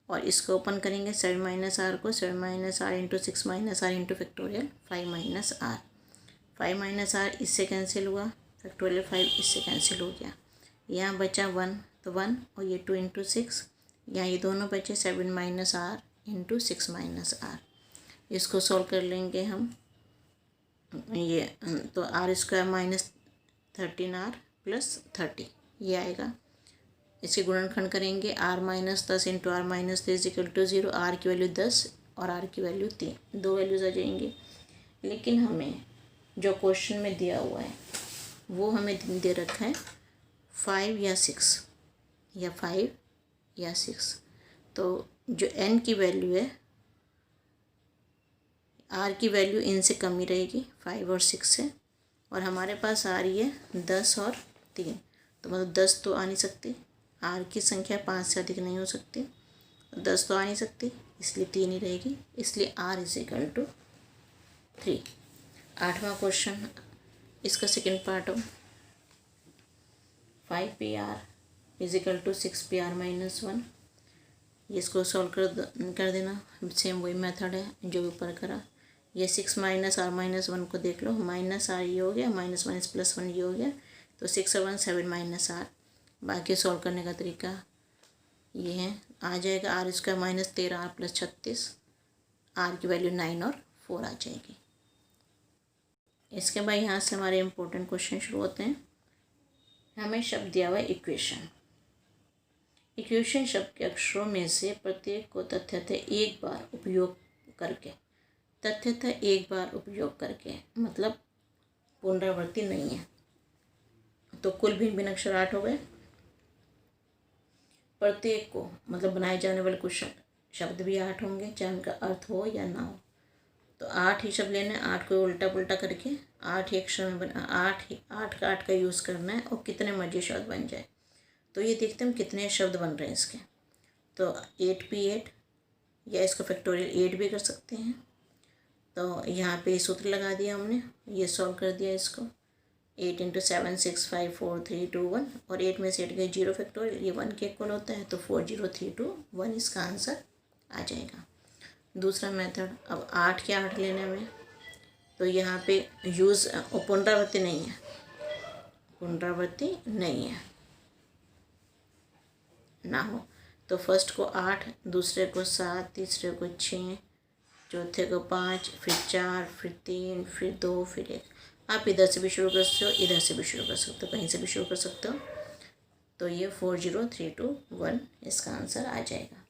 और इसको ओपन करेंगे 7 माइनस आर को, 7 minus R into 6 minus R into factorial 5 minus R, 5 minus R इससे कैंसिल हुआ, फैक्टोरियल 5 इससे कैंसिल हो गया, यहाँ बचा 1 तो 1, और ये 2 इंटू 6, यहाँ ये दोनों बचे 7 minus R into 6 minus R. इसको सॉल्व कर लेंगे हम, ये तो are square minus 13r plus 30 ये आएगा। इसके गुणनखंड करेंगे, R minus 10 into R minus 3 equal to 0, R की वैल्यू 10 और आर की वैल्यू 3, दो वैल्यूज़ आ जाएंगी। लेकिन हमें जो क्वेश्चन में दिया हुआ है वो हमें दे रखा है 5 या 6, या 5 या 6, तो जो n की वैल्यू है, आर की वैल्यू इनसे कम ही रहेगी 5 और 6 से, और हमारे पास आ रही है 10 और 3, तो मतलब 10 तो आ नहीं सकती, आर की संख्या 5 से अधिक नहीं हो सकती, 10 तो आ नहीं सकती, इसलिए 3 ही रहेगी, इसलिए आर इज इक्वल टू 3। 8वां क्वेश्चन, इसका सेकेंड पार्ट हो, 5pr is equal to 6pr minus 1, इसको सॉल्व कर देना, सेम वही मेथड है जो ऊपर करा। ये 6 माइनस आर माइनस 1 को देख लो, माइनस आर ये हो गया, माइनस माइनस प्लस 1 ये हो गया, तो 6 और 1 7 माइनस आर। बाकी सॉल्व करने का तरीका ये है, आ जाएगा R square minus 13r plus 36, R की वैल्यू 9 और 4 आ जाएगी। इसके बाद यहाँ से हमारे इम्पोर्टेंट क्वेश्चन शुरू होते हैं। हमें शब्द दिया हुआ है इक्वेशन। इक्वेशन शब्द के अक्षरों में से प्रत्येक को तथ्यतः एक बार उपयोग करके, तथ्यतः एक बार उपयोग करके मतलब पुनरावृत्ति नहीं है, तो कुल भिन्न भिन्न अक्षर 8 हो गए। प्रत्येक को मतलब बनाए जाने वाले कुछ शब्द भी 8 होंगे, चाहे उनका अर्थ हो या ना हो, तो 8 ही शब्द लेने, 8 को उल्टा पुल्टा करके 8 ही अक्षर में बना, 8 का यूज़ करना है, और कितने मर्जी शब्द बन जाए। तो ये देखते हैं हम कितने शब्द बन रहे हैं इसके, तो 8p8, या इसको फैक्टोरियल 8 भी कर सकते हैं। तो यहाँ पे सूत्र लगा दिया हमने, ये सॉल्व कर दिया इसको, 8 इंटू 7 6 5 4 3 2 1, और 8 में से 8 गए 0 फैक्टोरियल, ये 1 के इक्वल होता है, तो 4 0 3 2 1 इसका आंसर आ जाएगा। दूसरा मेथड, अब 8 के 8 लेने में, तो यहाँ पे यूज़ पुनरावृत्ति नहीं है, पुनरावृत्ति नहीं है ना हो, तो फर्स्ट को 8, दूसरे को 7, तीसरे को 6, चौथे को 5, फिर 4, फिर 3, फिर 2, फिर 1। आप इधर से भी शुरू कर सकते हो, इधर से भी शुरू कर सकते हो, कहीं से भी शुरू कर सकते हो। तो ये 4 0 3 2 1 इसका आंसर आ जाएगा।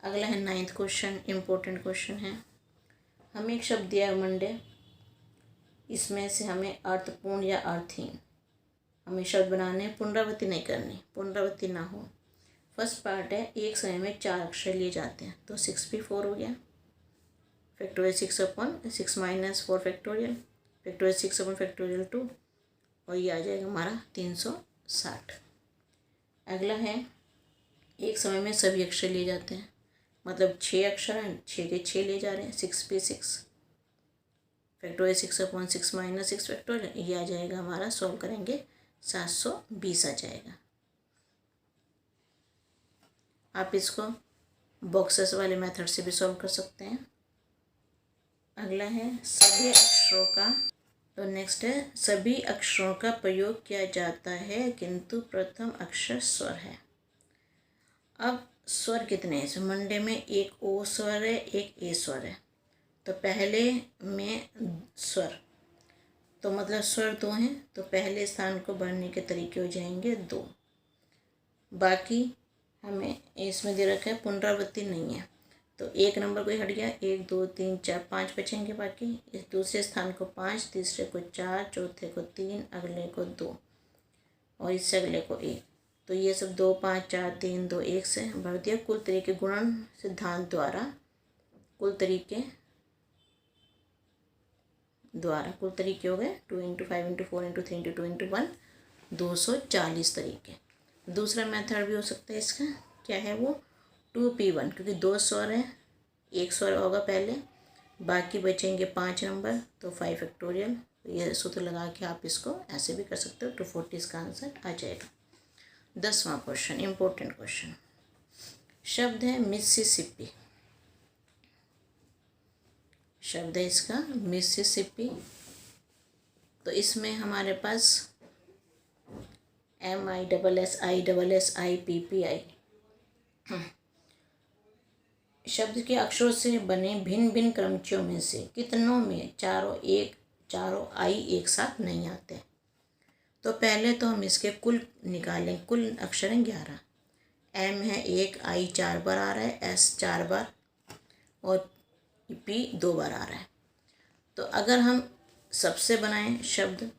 अगला है 9th क्वेश्चन, इम्पोर्टेंट क्वेश्चन है। हमें एक शब्द दिया है मंडे, इसमें से हमें अर्थपूर्ण या अर्थहीन हमें शब्द बनाने, पुनरावृत्ति नहीं करनी, पुनरावृत्ति ना हो। फर्स्ट पार्ट है, एक समय में 4 अक्षर लिए जाते हैं, तो 6p4 हो गया, factorial 6 upon 6 minus 4 factorial, factorial 6 upon factorial 2, और ये आ जाएगा हमारा 360। अगला है, एक समय में सभी अक्षर लिए जाते हैं, मतलब 6 अक्षर हैं, 6 के 6 ले जा रहे हैं, 6p6, factorial 6 upon 6 minus 6 factorial, ये आ जाएगा हमारा, सॉल्व करेंगे 720 आ जाएगा। आप इसको बॉक्सेस वाले मेथड से भी सॉल्व कर सकते हैं। अगला है सभी अक्षरों का, तो नेक्स्ट है सभी अक्षरों का प्रयोग किया जाता है किंतु प्रथम अक्षर स्वर है। अब स्वर कितने हैं, मंडे में एक ओ स्वर है, एक ए स्वर है, तो पहले में स्वर, तो मतलब स्वर 2 हैं, तो पहले स्थान को बढ़ने के तरीके हो जाएंगे 2। बाकी हमें इसमें दे रखा है पुनरावृत्ति नहीं है, तो 1 नंबर कोई हट गया, 1 2 3 4 5 बचेंगे बाकी। इस दूसरे स्थान को 5, तीसरे को 4, चौथे को 3, अगले को 2, और इससे अगले को 1, तो ये सब 2 5 4 3 2 1 से भर दिया। कुल तरीके गुणन सिद्धांत द्वारा, कुल तरीके हो गए 2 into 5 into 4 into 3 into 2 into 1, 240 तरीके। दूसरा मेथड भी हो सकता है इसका, क्या है वो, 2P1, क्योंकि 2 स्वर है, 1 स्वर होगा पहले, बाकी बचेंगे 5 नंबर, तो 5 फैक्टोरियल। ये सूत्र लगा के आप इसको ऐसे भी कर सकते हो, 240 इसका आंसर आ जाएगा। 10वां क्वेश्चन, इम्पोर्टेंट क्वेश्चन। शब्द है मिसिसिपी, शब्द है इसका मिसिसिपी। तो इसमें हमारे पास MISSIPPI शब्द के अक्षरों से बने भिन्न भिन्न क्रमचियों में से कितनों में चारों आई एक साथ नहीं आते। तो पहले तो हम इसके कुल निकालें, कुल अक्षर हैं 11, M है 1, I 4 बार आ रहा है, S 4 बार और P 2 बार आ रहा है। तो अगर हम सबसे बनाएं शब्द,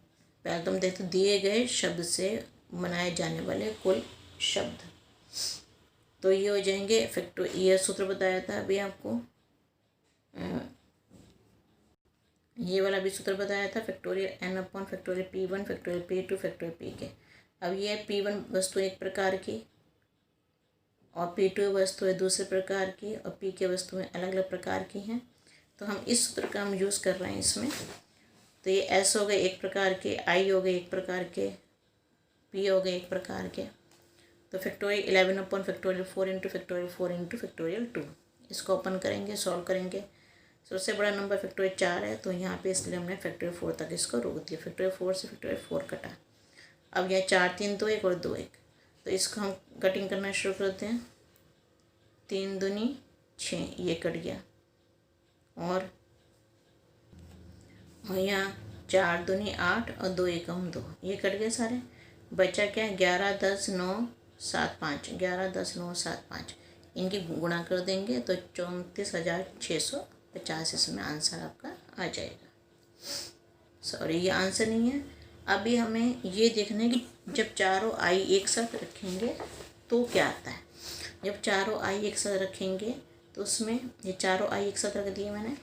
पहले तो हम देखते दिए गए शब्द से बनाए जाने वाले कुल शब्द, तो ये हो जाएंगे ये सूत्र बताया था अभी आपको, ये वाला भी सूत्र बताया था, factorial N/, factorial P1, factorial P2, factorial Pk। अब ये P1 वस्तु एक प्रकार की और P2 वस्तु है दूसरे प्रकार की और Pk वस्तुएं अलग अलग प्रकार की हैं। तो हम इस सूत्र का हम यूज़ कर रहे हैं इसमें। तो ये S हो गए एक प्रकार के, I हो गए एक प्रकार के, P हो गए एक प्रकार के। तो फैक्टोरियल 11/4 फैक्टोरियल 2, इसको ओपन करेंगे, सॉल्व करेंगे। सबसे बड़ा नंबर फैक्टोरियल 4 है, तो यहाँ पे इसलिए हमने फैक्टोरियल 4 तक इसको रोक दिया। फैक्टोरियल 4 से फैक्टोरियल 4 कटा। अब यहाँ 4 3 2 1 और 2 1, तो इसको हम कटिंग करना शुरू करते हैं। 3 दूनी 6, ये कट गया। और यहाँ 4 दूनी 8 और 2 एकम 2, ये कट गए सारे। बचा क्या, 11 10 9 7 5, 11 10 9 7 5, इनकी गुणा कर देंगे तो 34,650 इसमें आंसर आपका आ जाएगा। सॉरी, ये आंसर नहीं है। अभी हमें ये देखना है कि जब चारों आई एक साथ रखेंगे तो क्या आता है। जब चारों आई एक साथ रखेंगे तो उसमें ये चारों आई एक साथ रख दिए मैंने,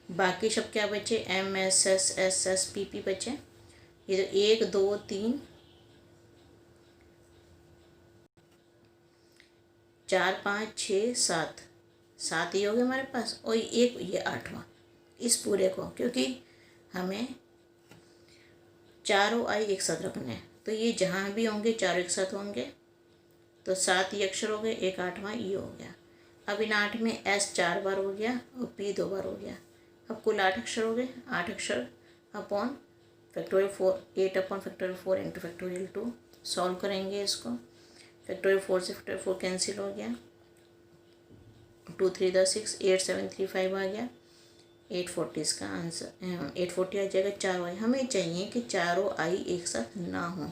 बाकी शब्द क्या बचे, MSSSSPP बचे। ये तो 1 2 3 4 5 6 7 7 ही हो गए हमारे पास, और एक ये 8वां इस पूरे को, क्योंकि हमें चारों आई एक साथ रखने हैं। तो ये जहाँ भी होंगे चारों एक साथ होंगे, तो 7 ये अक्षर हो गए, एक 8वां ये हो गया। अब इन 8 में S 4 बार हो गया और P 2 बार हो गया। अब कुल 8 अक्षर हो गए, 8 अक्षर upon factorial 4, 8 upon factorial 4 into factorial 2। Solve करेंगे इसको। फैक्टोरियल 4 से फैक्टोरियल 4 कैंसिल हो गया, 2 3 10 6, 8 7 3 5 आ गया, 840 इसका आंसर, 840 आ जाएगा। चारों आई हमें चाहिए कि चारों आई एक साथ ना हो।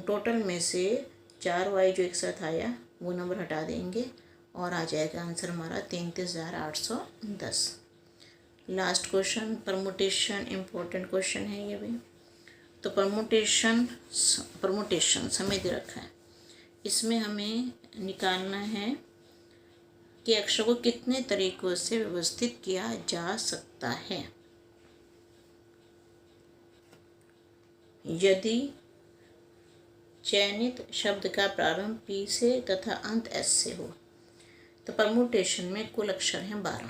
टोटल में से चारों आई जो एक साथ आया वो नंबर हटा देंगे और आ जाएगा आंसर हमारा 33,810। Last question, permutation, important question है ये भी। तो परमुटेशन हमें दे रखा है, इसमें हमें निकालना है कि अक्षर को कितने तरीकों से व्यवस्थित किया जा सकता है। यदि चयनित शब्द का प्रारंभ P से तथा अंत S से हो तो परमुटेशन में कुल अक्षर हैं 12।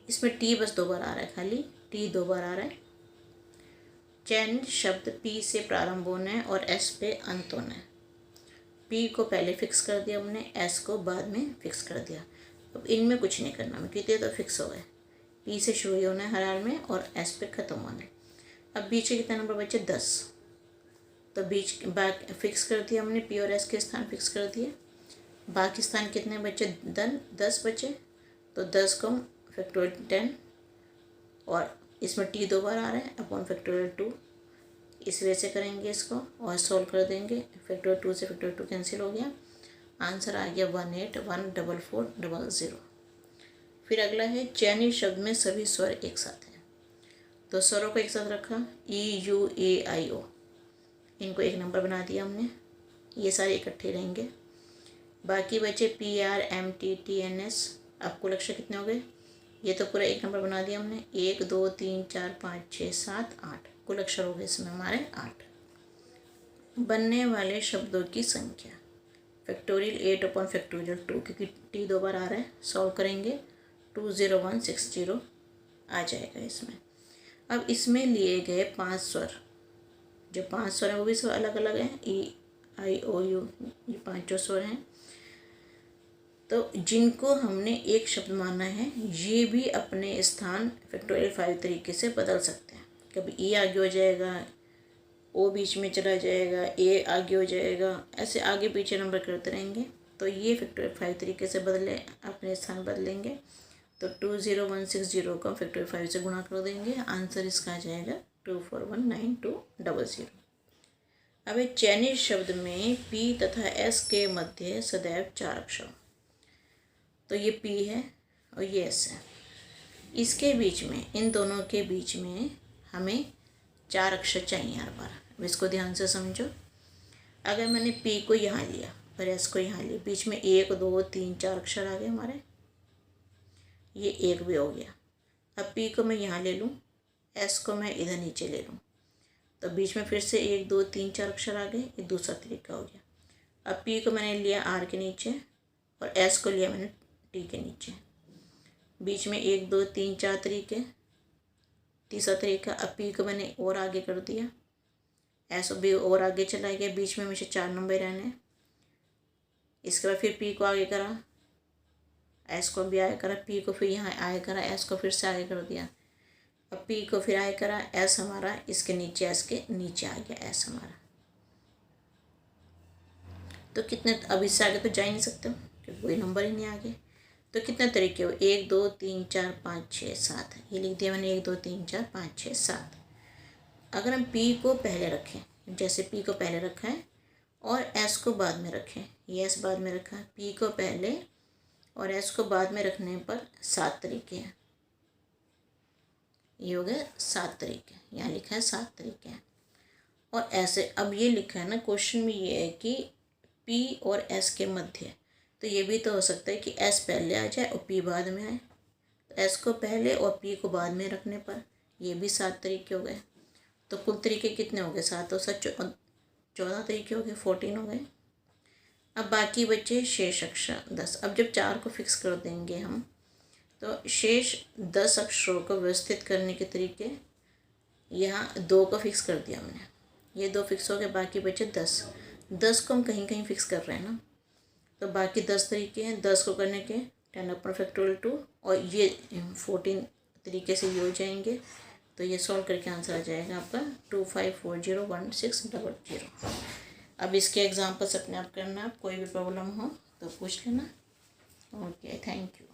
इसमें T बस 2 बार आ रहा है, खाली T 2 बार आ रहा है। चयनित शब्द P से प्रारंभ होना है और S पे अंत होना है। P को पहले फिक्स कर दिया हमने, S को बाद में फिक्स कर दिया। अब इनमें कुछ नहीं करना, मैं कितने तो फिक्स हो गए। P से शुरू ही होना है हर हाल में और S पे ख़त्म होना है। अब बीच के कितने नंबर बचे, 10। तो बीच बैक फिक्स कर दिया हमने, P और S के स्थान फिक्स कर दिए। बाकी स्थान कितने बचे, 10 बचे। तो 10 को फैक्टोरियल 10 और इसमें T 2 बार आ रहा है अपॉन फैक्टोरियल 2, इस वजह से करेंगे इसको और सॉल्व कर देंगे। फैक्टोरियल 2 से फैक्टोरियल 2 कैंसिल हो गया, आंसर आ गया 1814400। फिर अगला है चयनित शब्द में सभी स्वर एक साथ हैं। तो स्वरों को एक साथ रखा, EUAIO, इनको एक नंबर बना दिया हमने, ये सारे इकट्ठे रहेंगे। बाकी बचे PRMTTNS, अब कुल अक्षर कितने हो गए, ये तो पूरा एक नंबर बना दिया हमने। 1 2 3 4 5 6 7 8 कुल अक्षर हो गए इसमें हमारे 8। बनने वाले शब्दों की संख्या। फैक्टोरियल 8 अपॉन फैक्टोरियल 2, क्योंकि टी 2 बार आ रहा है, सॉल्व करेंगे 20160 आ जाएगा इसमें। अब इसमें लिए गए 5 स्वर, जो 5 स्वर हैं वो भी स्वर अलग अलग हैं, ई आई ओ यू, ये 5 स्वर हैं। तो जिनको हमने एक शब्द माना है ये भी अपने स्थान फैक्टोरियल 5 तरीके से बदल सकते हैं। कभी ई आगे हो जाएगा, ओ बीच में चला जाएगा, ए आगे हो जाएगा, ऐसे आगे पीछे नंबर करते रहेंगे। तो ये फैक्टोरियल 5 तरीके से बदले, अपने स्थान बदलेंगे। तो 20160 को फैक्टोरियल 5 से गुणा कर देंगे, आंसर इसका आ जाएगा 2419200। अब एक चाइनीज शब्द में पी तथा एस के मध्य सदैव 4 अक्षर। तो ये पी है और ये एस है, इसके बीच में, इन दोनों के बीच में हमें 4 अक्षर चाहिए हर बार। अब इसको ध्यान से समझो। अगर मैंने पी को यहाँ लिया और एस को यहाँ लिया, बीच में 1 2 3 4 अक्षर आ गए हमारे, ये एक भी हो गया। अब पी को मैं यहाँ ले लूँ, एस को मैं इधर नीचे ले लूँ, तो बीच में फिर से 1 2 3 4 अक्षर आ गए, ये दूसरा तरीका हो गया। अब पी को मैंने लिया आर के नीचे और एस को लिया मैंने टी के नीचे, बीच में 1 2 3 4 तरीके, तीसरा तरीका। अब पी को मैंने और आगे कर दिया, एस भी और आगे चला गया, बीच में मुझे 4 नंबर रहने। इसके बाद फिर पी को आगे करा, एस को भी आगे करा, पी को फिर यहाँ आगे करा, एस को फिर से आगे कर दिया। अब पी को फिर आगे करा, एस हमारा इसके नीचे, एस के नीचे आ गया एस हमारा। तो कितने, अब इससे आगे तो जा ही नहीं सकते क्योंकि कोई नंबर ही नहीं आगे। तो कितने तरीके हो, 1 2 3 4 5 6 7, ये लिख दिया मैंने 1 2 3 4 5 6 7। अगर हम पी को पहले रखें, जैसे पी को पहले रखा है और एस को बाद में रखें, ये एस बाद में रखा है, पी को पहले और एस को बाद में रखने पर 7 तरीके हैं। ये हो गए 7 तरीके, यहाँ लिखा है 7 तरीके हैं। और ऐसे अब ये लिखा है ना क्वेश्चन में, ये है कि पी और एस के मध्य, तो ये भी तो हो सकता है कि एस पहले आ जाए और पी बाद में आए। तो एस को पहले और पी को बाद में रखने पर ये भी 7 तरीके हो गए। तो कुल तरीके कितने हो गए, 7 और 7 14 तरीके हो गए, 14 हो गए। अब बाकी बचे शेष अक्षर 10। अब जब 4 को फिक्स कर देंगे हम, तो शेष 10 अक्षरों को व्यवस्थित करने के तरीके, यहाँ 2 को फिक्स कर दिया हमने, ये 2 फिक्स हो गए, बाकी बचे 10। 10 को हम कहीं कहीं फिक्स कर रहे हैं ना, तो बाकी 10 तरीके हैं। 10 को करने के 10 अपॉन फैक्टोरियल 2 और ये 14 तरीके से ये हो जाएंगे। तो ये सॉल्व करके आंसर आ जाएगा आपका 25401600। अब इसके एग्जाम्पल्स अपने आप करना, कोई भी प्रॉब्लम हो तो पूछ लेना। Okay, thank you.